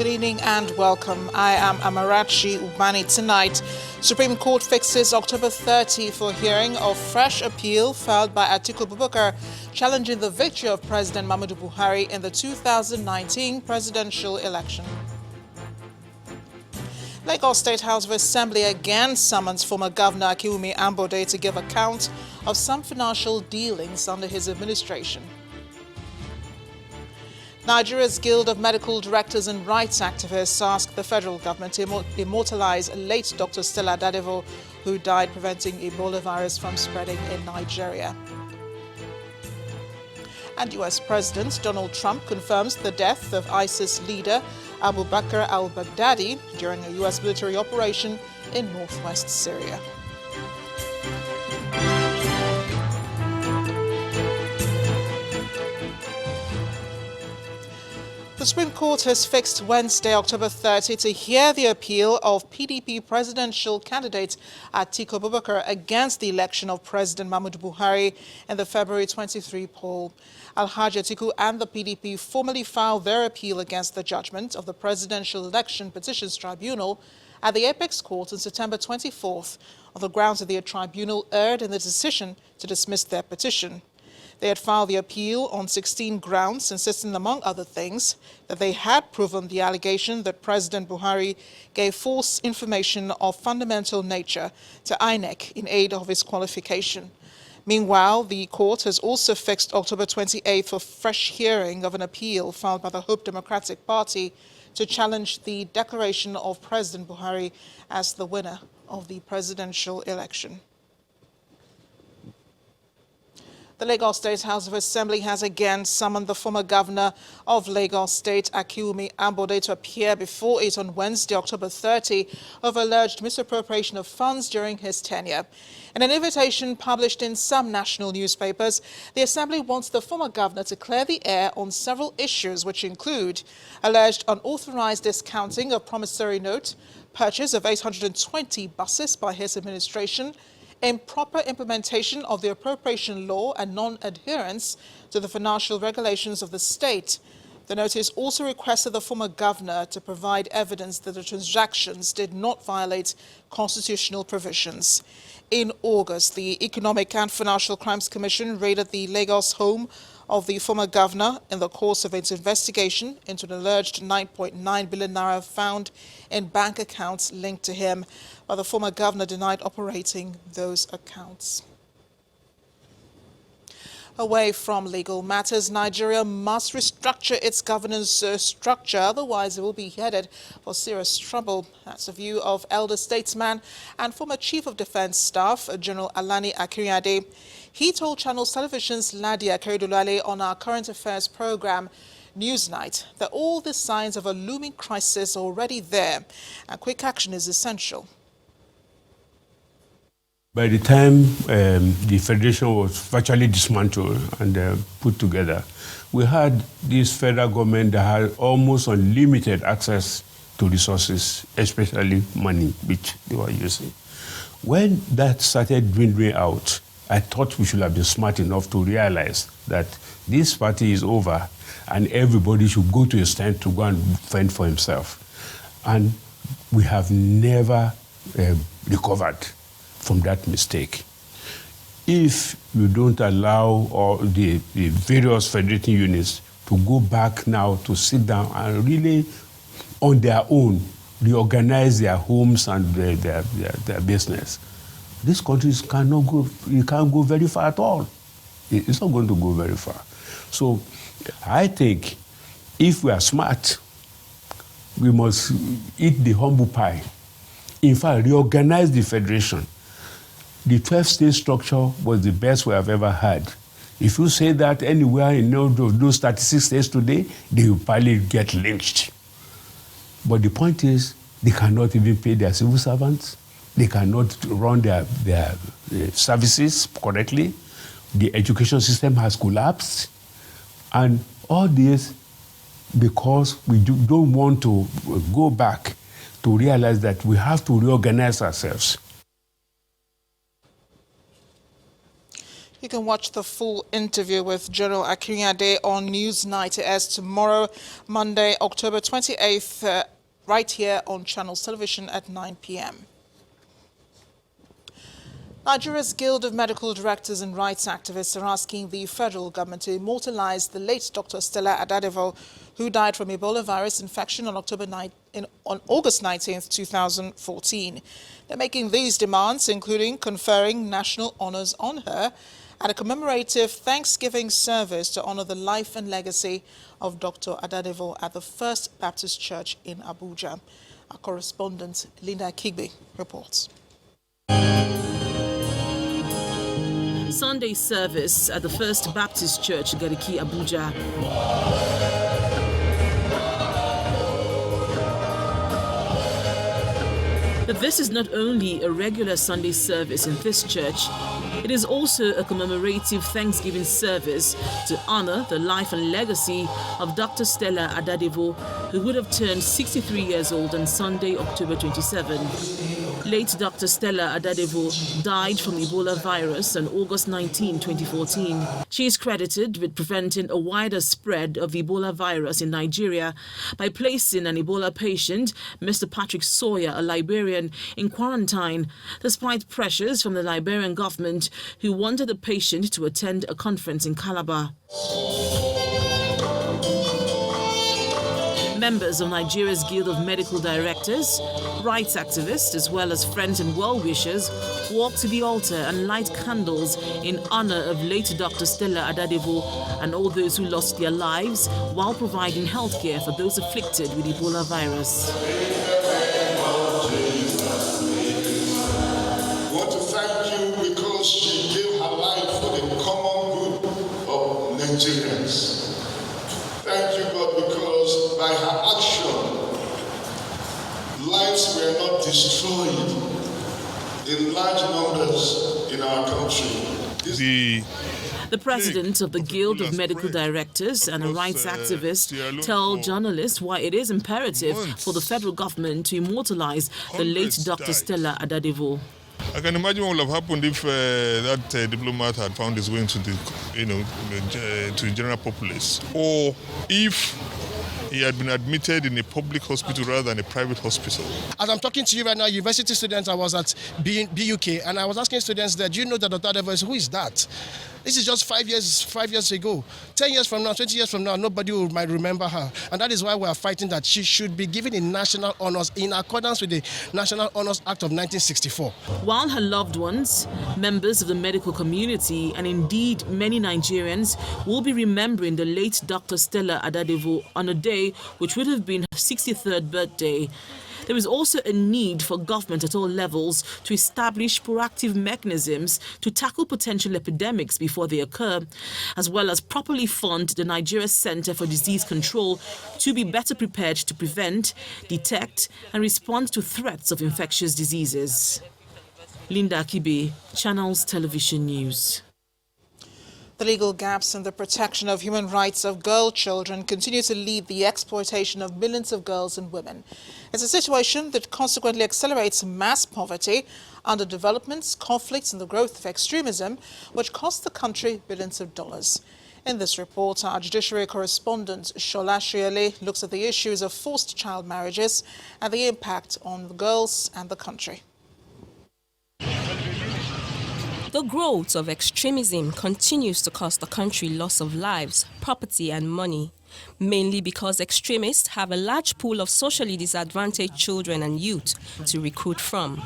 Good evening and welcome. I am Amarachi Ubani. Tonight, Supreme Court fixes October 30 for hearing of fresh appeal filed by Atiku Abubakar challenging the victory of President Muhammadu Buhari in the 2019 presidential election. Lagos State House of Assembly again summons former Governor Akinwunmi Ambode to give account of some financial dealings under his administration. Nigeria's Guild of Medical Directors and Rights Activists asked the federal government to immortalize late Dr. Stella Adewole, who died preventing Ebola virus from spreading in Nigeria. And US President Donald Trump confirms the death of ISIS leader Abu Bakr al-Baghdadi during a US military operation in northwest Syria. The Supreme Court has fixed Wednesday, October 30, to hear the appeal of PDP presidential candidate Atiku Abubakar against the election of President Muhammadu Buhari in the February 23 poll. Alhaji Atiku and the PDP formally filed their appeal against the judgment of the Presidential Election Petitions Tribunal at the Apex Court on September 24th on the grounds that the tribunal erred in the decision to dismiss their petition. They had filed the appeal on 16 grounds, insisting, among other things, that they had proven the allegation that President Buhari gave false information of fundamental nature to INEC in aid of his qualification. Meanwhile, the court has also fixed October 28th for fresh hearing of an appeal filed by the Hope Democratic Party to challenge the declaration of President Buhari as the winner of the presidential election. The Lagos State House of Assembly has again summoned the former governor of Lagos State, Akinwunmi Ambode, to appear before it on Wednesday, October 30, over alleged misappropriation of funds during his tenure. In an invitation published in some national newspapers, the Assembly wants the former governor to clear the air on several issues, which include alleged unauthorized discounting of promissory note, purchase of 820 buses by his administration, improper implementation of the appropriation law and non-adherence to the financial regulations of the state. The notice also requested the former governor to provide evidence that the transactions did not violate constitutional provisions. In August, the Economic and Financial Crimes Commission raided the Lagos home of the former governor in the course of its investigation into an alleged 9.9 billion naira found in bank accounts linked to him, but the former governor denied operating those accounts. Away from legal matters, Nigeria must restructure its governance structure, otherwise it will be headed for serious trouble. That's the view of elder statesman and former Chief of Defense Staff, General Elana Accardi. He told Channels Television's Ladi Accardi on our current affairs program, Newsnight, that all the signs of a looming crisis are already there and quick action is essential. By the time the Federation was virtually dismantled and put together, we had this federal government that had almost unlimited access to resources, especially money, which they were using. When that started dwindling out, I thought we should have been smart enough to realize that this party is over and everybody should go to a stand to go and fend for himself. And we have never recovered from that mistake. If you don't allow all the various federating units to go back now to sit down and really, on their own, reorganize their homes and their business, these countries cannot go, you can't go very far at all. It's not going to go very far. So I think if we are smart, we must eat the humble pie. In fact, reorganize the federation. The 12-state structure was the best we have ever had. If you say that anywhere in those 36 states today, they will probably get lynched. But the point is, they cannot even pay their civil servants. They cannot run their services correctly. The education system has collapsed. And all this because we don't want to go back to realize that we have to reorganize ourselves. You can watch the full interview with General Akinwunmi on Newsnight. It airs tomorrow, Monday, October 28th, right here on Channels Television at 9 p.m. Nigeria's Guild of Medical Directors and Rights Activists are asking the federal government to immortalize the late Dr. Stella Adewole, who died from Ebola virus infection on August 19, 2014. They're making these demands, including conferring national honors on her and a commemorative Thanksgiving service to honor the life and legacy of Dr. Adewole at the First Baptist Church in Abuja. Our correspondent, Linda Kigbe, reports. Sunday service at the First Baptist Church, Gariki, Abuja. But this is not only a regular Sunday service in this church, it is also a commemorative Thanksgiving service to honor the life and legacy of Dr. Stella Adewole, who would have turned 63 years old on Sunday, October 27. Late Dr. Stella Adewole died from Ebola virus on August 19, 2014. She is credited with preventing a wider spread of the Ebola virus in Nigeria by placing an Ebola patient, Mr. Patrick Sawyer, a Liberian, in quarantine, despite pressures from the Liberian government who wanted the patient to attend a conference in Calabar. Members of Nigeria's Guild of Medical Directors, rights activists, as well as friends and well-wishers, walked to the altar and light candles in honor of late Dr. Stella Adewole and all those who lost their lives while providing healthcare for those afflicted with Ebola virus. We want to thank you because she gave her life for the common good of Nigerians. Thank you, God, because by her action, lives were not destroyed in large numbers in our country. The president of the Guild of Medical Directors and a rights activist tell journalists why it is imperative for the federal government to immortalize the late Dr. Stella Adewole. I can imagine what would have happened if that diplomat had found his way into the, to the general populace, or if he had been admitted in a public hospital rather than a private hospital. As I'm talking to you right now, university students, I was at BUK, and I was asking students that, do you know that Dr. Adewole, who is that? This is just 5 years ago. 10 years from now, 20 years from now, nobody might remember her. And that is why we are fighting that she should be given in national honors in accordance with the National Honors Act of 1964. While her loved ones, members of the medical community, and indeed many Nigerians will be remembering the late Dr. Stella Adewole on a day which would have been her 63rd birthday. There is also a need for government at all levels to establish proactive mechanisms to tackle potential epidemics before they occur, as well as properly fund the Nigeria Center for Disease Control to be better prepared to prevent, detect, and respond to threats of infectious diseases. Linda Akibe, Channels Television News. The legal gaps in the protection of human rights of girl children continue to lead the exploitation of millions of girls and women. It's a situation that consequently accelerates mass poverty, underdevelopment, conflicts, and the growth of extremism, which cost the country billions of dollars. In this report, our judiciary correspondent Shola Shiele looks at the issues of forced child marriages and the impact on the girls and the country. The growth of extremism continues to cost the country loss of lives, property and money, mainly because extremists have a large pool of socially disadvantaged children and youth to recruit from.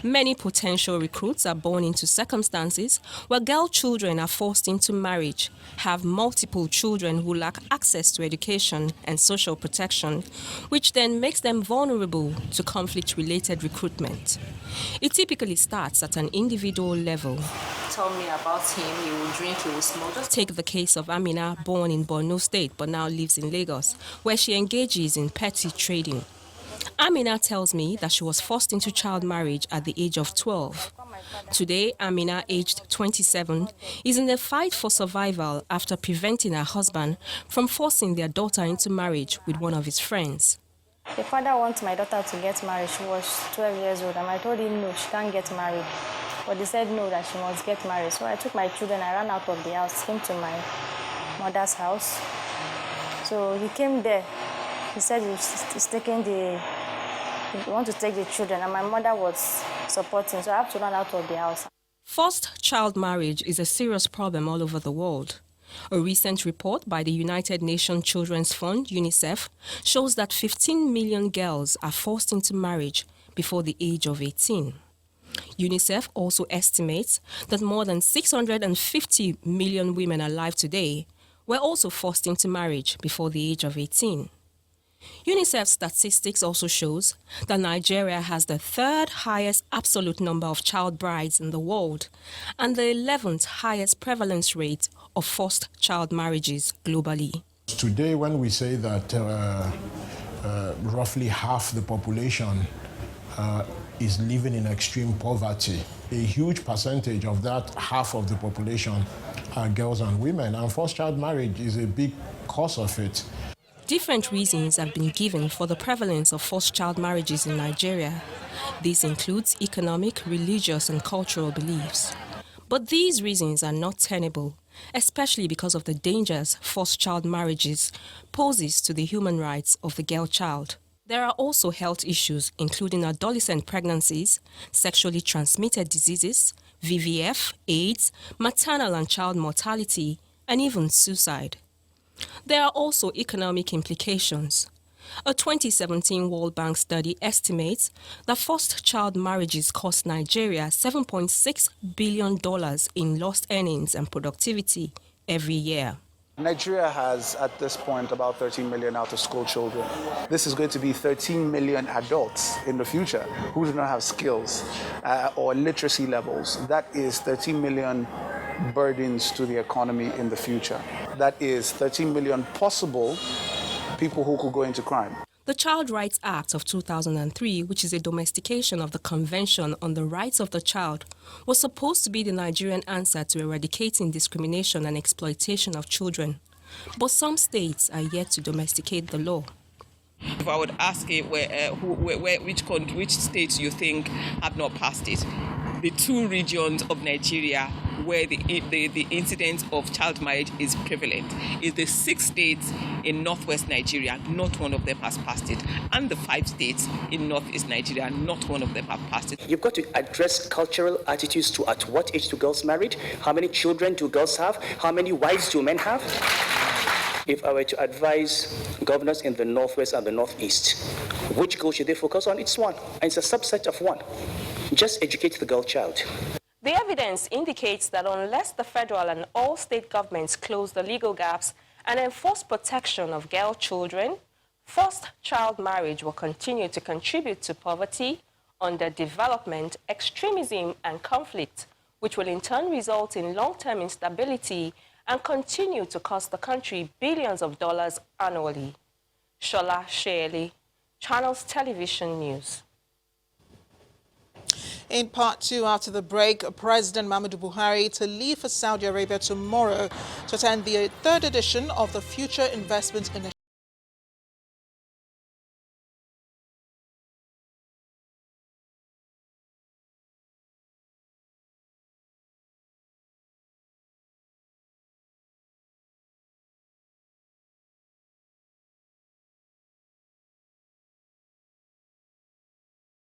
Many potential recruits are born into circumstances where girl children are forced into marriage, have multiple children who lack access to education and social protection, which then makes them vulnerable to conflict-related recruitment. It typically starts at an individual level. Tell me about him, he will drink, he will smoke. Take the case of Amina, born in Borno State but now lives in Lagos, where she engages in petty trading. Amina tells me that she was forced into child marriage at the age of 12. Today, Amina, aged 27, is in a fight for survival after preventing her husband from forcing their daughter into marriage with one of his friends. The father wants my daughter to get married. She was 12 years old, and I told him no, she can't get married. but they said no, that she must get married. So I took my children, I ran out of the house, came to my mother's house. So he came there. He said he's taking he want to take the children, and my mother was supporting, so I have to run out of the house. Forced child marriage is a serious problem all over the world. A recent report by the United Nations Children's Fund, UNICEF, shows that 15 million girls are forced into marriage before the age of 18. UNICEF also estimates that more than 650 million women alive today were also forced into marriage before the age of 18. UNICEF statistics also shows that Nigeria has the third highest absolute number of child brides in the world and the 11th highest prevalence rate of forced child marriages globally. Today, when we say that roughly half the population is living in extreme poverty, a huge percentage of that half of the population are girls and women, and forced child marriage is a big cause of it. Different reasons have been given for the prevalence of forced child marriages in Nigeria. This includes economic, religious, and cultural beliefs. But these reasons are not tenable, especially because of the dangers forced child marriages poses to the human rights of the girl child. There are also health issues, including adolescent pregnancies, sexually transmitted diseases, VVF, AIDS, maternal and child mortality, and even suicide. There are also economic implications. A 2017 World Bank study estimates that forced child marriages cost Nigeria $7.6 billion in lost earnings and productivity every year. Nigeria has, at this point, about 13 million out-of-school children. This is going to be 13 million adults in the future who do not have skills or literacy levels. That is 13 million burdens to the economy in the future. That is 13 million possible people who could go into crime. The Child Rights Act of 2003, which is a domestication of the Convention on the Rights of the Child, was supposed to be the Nigerian answer to eradicating discrimination and exploitation of children. But some states are yet to domesticate the law. If I would ask you which states you think have not passed it, the two regions of Nigeria where the incidence of child marriage is prevalent is the 6 states in northwest Nigeria. Not one of them has passed it. And the 5 states in northeast Nigeria, not one of them have passed it. You've got to address cultural attitudes to at what age do girls married, how many children do girls have, how many wives do men have. If I were to advise governors in the northwest and the northeast, which goal should they focus on? It's one, and it's a subset of one. Just educate the girl child. The evidence indicates that unless the federal and all state governments close the legal gaps and enforce protection of girl children, forced child marriage will continue to contribute to poverty, underdevelopment, extremism, and conflict, which will in turn result in long-term instability and continue to cost the country billions of dollars annually. Shola Shirley, Channels Television News. In part 2, after the break, President Muhammadu Buhari to leave for Saudi Arabia tomorrow to attend the 3rd edition of the Future Investment Initiative.